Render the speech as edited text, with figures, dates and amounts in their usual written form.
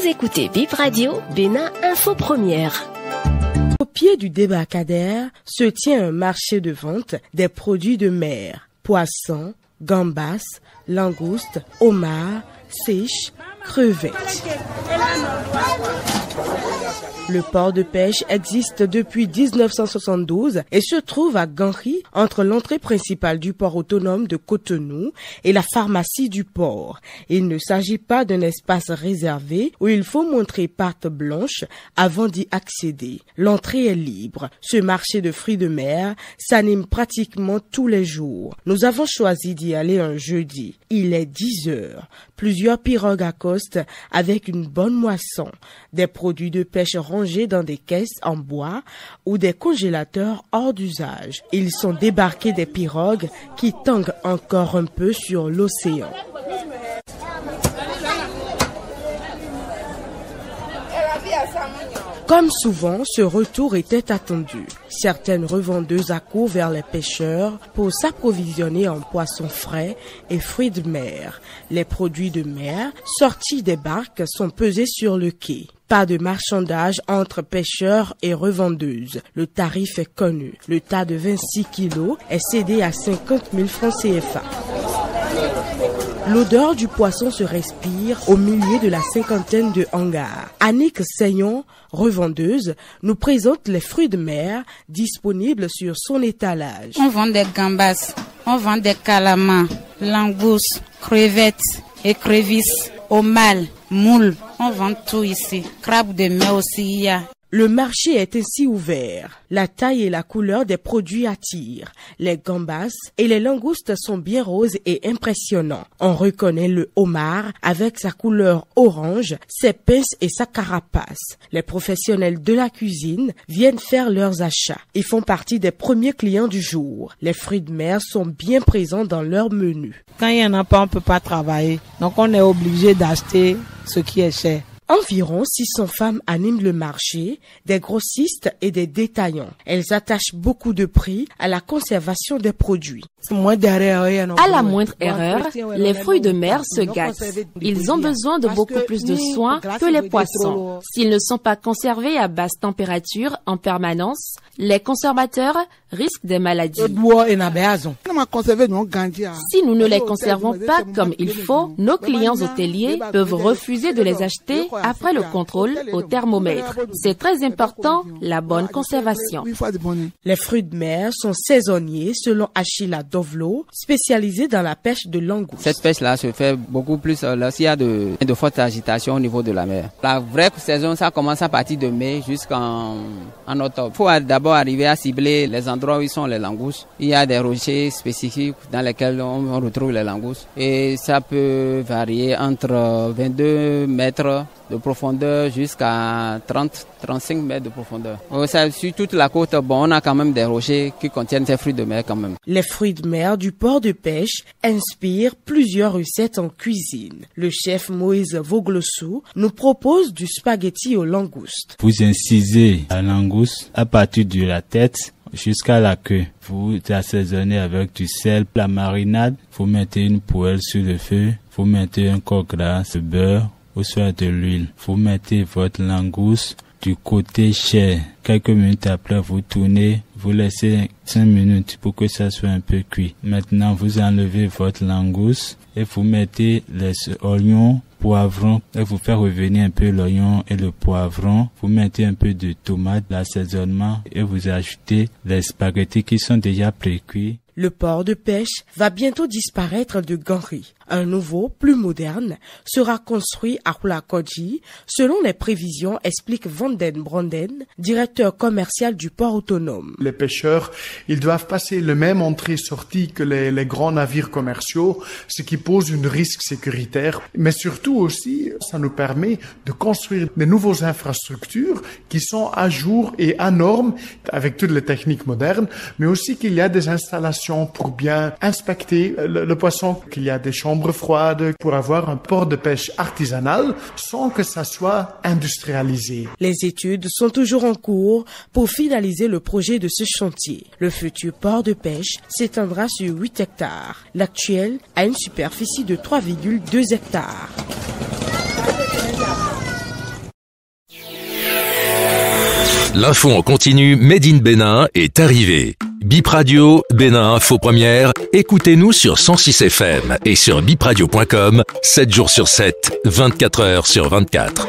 Vous écoutez Bip Radio, Bénin Info Première. Au pied du débarcadère se tient un marché de vente des produits de mer, poissons, gambas, langoustes, homards, sèches, crevettes. Le port de pêche existe depuis 1972 et se trouve à Ganri, entre l'entrée principale du port autonome de Cotonou et la pharmacie du port. Il ne s'agit pas d'un espace réservé où il faut montrer patte blanche avant d'y accéder. L'entrée est libre. Ce marché de fruits de mer s'anime pratiquement tous les jours. Nous avons choisi d'y aller un jeudi. Il est 10 heures. Plusieurs pirogues accostent avec une bonne moisson. Des produits de pêche rangés dans des caisses en bois ou des congélateurs hors d'usage. Ils sont débarqués des pirogues qui tanguent encore un peu sur l'océan. Comme souvent, ce retour était attendu. Certaines revendeuses accourent vers les pêcheurs pour s'approvisionner en poissons frais et fruits de mer. Les produits de mer sortis des barques sont pesés sur le quai. Pas de marchandage entre pêcheurs et revendeuses. Le tarif est connu. Le tas de 26 kilos est cédé à 50 000 francs CFA. L'odeur du poisson se respire au milieu de la cinquantaine de hangars. Annick Seignon, revendeuse, nous présente les fruits de mer disponibles sur son étalage. On vend des gambas, on vend des calamars, langoustes, crevettes, écrevisses, homards, moules. On vend tout ici. Crabe de mer aussi il y a. Le marché est ainsi ouvert. La taille et la couleur des produits attirent. Les gambas et les langoustes sont bien roses et impressionnants. On reconnaît le homard avec sa couleur orange, ses pinces et sa carapace. Les professionnels de la cuisine viennent faire leurs achats. Ils font partie des premiers clients du jour. Les fruits de mer sont bien présents dans leur menu. Quand il n'y en a pas, on ne peut pas travailler. Donc on est obligé d'acheter ce qui est cher. Environ 600 femmes animent le marché, des grossistes et des détaillants. Elles attachent beaucoup de prix à la conservation des produits. À la moindre erreur, les fruits de mer se gâtent. Ils ont besoin de beaucoup plus de soins que les poissons. S'ils ne sont pas conservés à basse température en permanence, les consommateurs risquent des maladies. Si nous ne les conservons pas comme il faut, nos clients hôteliers peuvent refuser de les acheter après le contrôle au thermomètre. C'est très important, la bonne conservation. Les fruits de mer sont saisonniers selon Achilla Dovlo, spécialisé dans la pêche de langoustes. Cette pêche-là se fait beaucoup plus lorsqu'il y a de fortes agitations au niveau de la mer. La vraie saison, ça commence à partir de mai jusqu'en octobre. Il faut d'abord arriver à cibler les endroits où sont les langoustes. Il y a des rochers spécifiques dans lesquels on retrouve les langoustes. Et ça peut varier entre 22 mètres de profondeur jusqu'à 30-35 mètres de profondeur. Sur toute la côte, on a quand même des rochers qui contiennent ces fruits de mer quand même. Les fruits de mer du port de pêche inspirent plusieurs recettes en cuisine. Le chef Moïse Voglossou nous propose du spaghetti aux langoustes. Vous incisez la langouste à partir de la tête jusqu'à la queue. Vous assaisonnez avec du sel, la marinade. Vous mettez une poêle sur le feu. Vous mettez un corps gras, de beurre ou soit de l'huile. Vous mettez votre langouste du côté chair. Quelques minutes après, vous tournez, vous laissez 5 minutes pour que ça soit un peu cuit. Maintenant, vous enlevez votre langouste et vous mettez les oignons, poivrons, et vous faites revenir un peu l'oignon et le poivron. Vous mettez un peu de tomate, l'assaisonnement, et vous ajoutez les spaghettis qui sont déjà pré-cuits. Le port de pêche va bientôt disparaître de Ganri. Un nouveau, plus moderne, sera construit à Hulakodji, selon les prévisions, explique Vanden Branden, directeur commercial du port autonome. Les pêcheurs, ils doivent passer le même entrée-sortie que les grands navires commerciaux, ce qui pose un risque sécuritaire. Mais surtout aussi, ça nous permet de construire des nouvelles infrastructures qui sont à jour et à normes avec toutes les techniques modernes, mais aussi qu'il y a des installations pour bien inspecter le poisson, qu'il y a des chambres froides pour avoir un port de pêche artisanal sans que ça soit industrialisé. Les études sont toujours en cours pour finaliser le projet de ce chantier. Le futur port de pêche s'étendra sur 8 hectares. L'actuel a une superficie de 3,2 hectares. L'info en continu Made in Bénin est arrivée. Bip Radio, Bénin Info Première, écoutez-nous sur 106 FM et sur bipradio.com, 7 jours sur 7, 24 heures sur 24.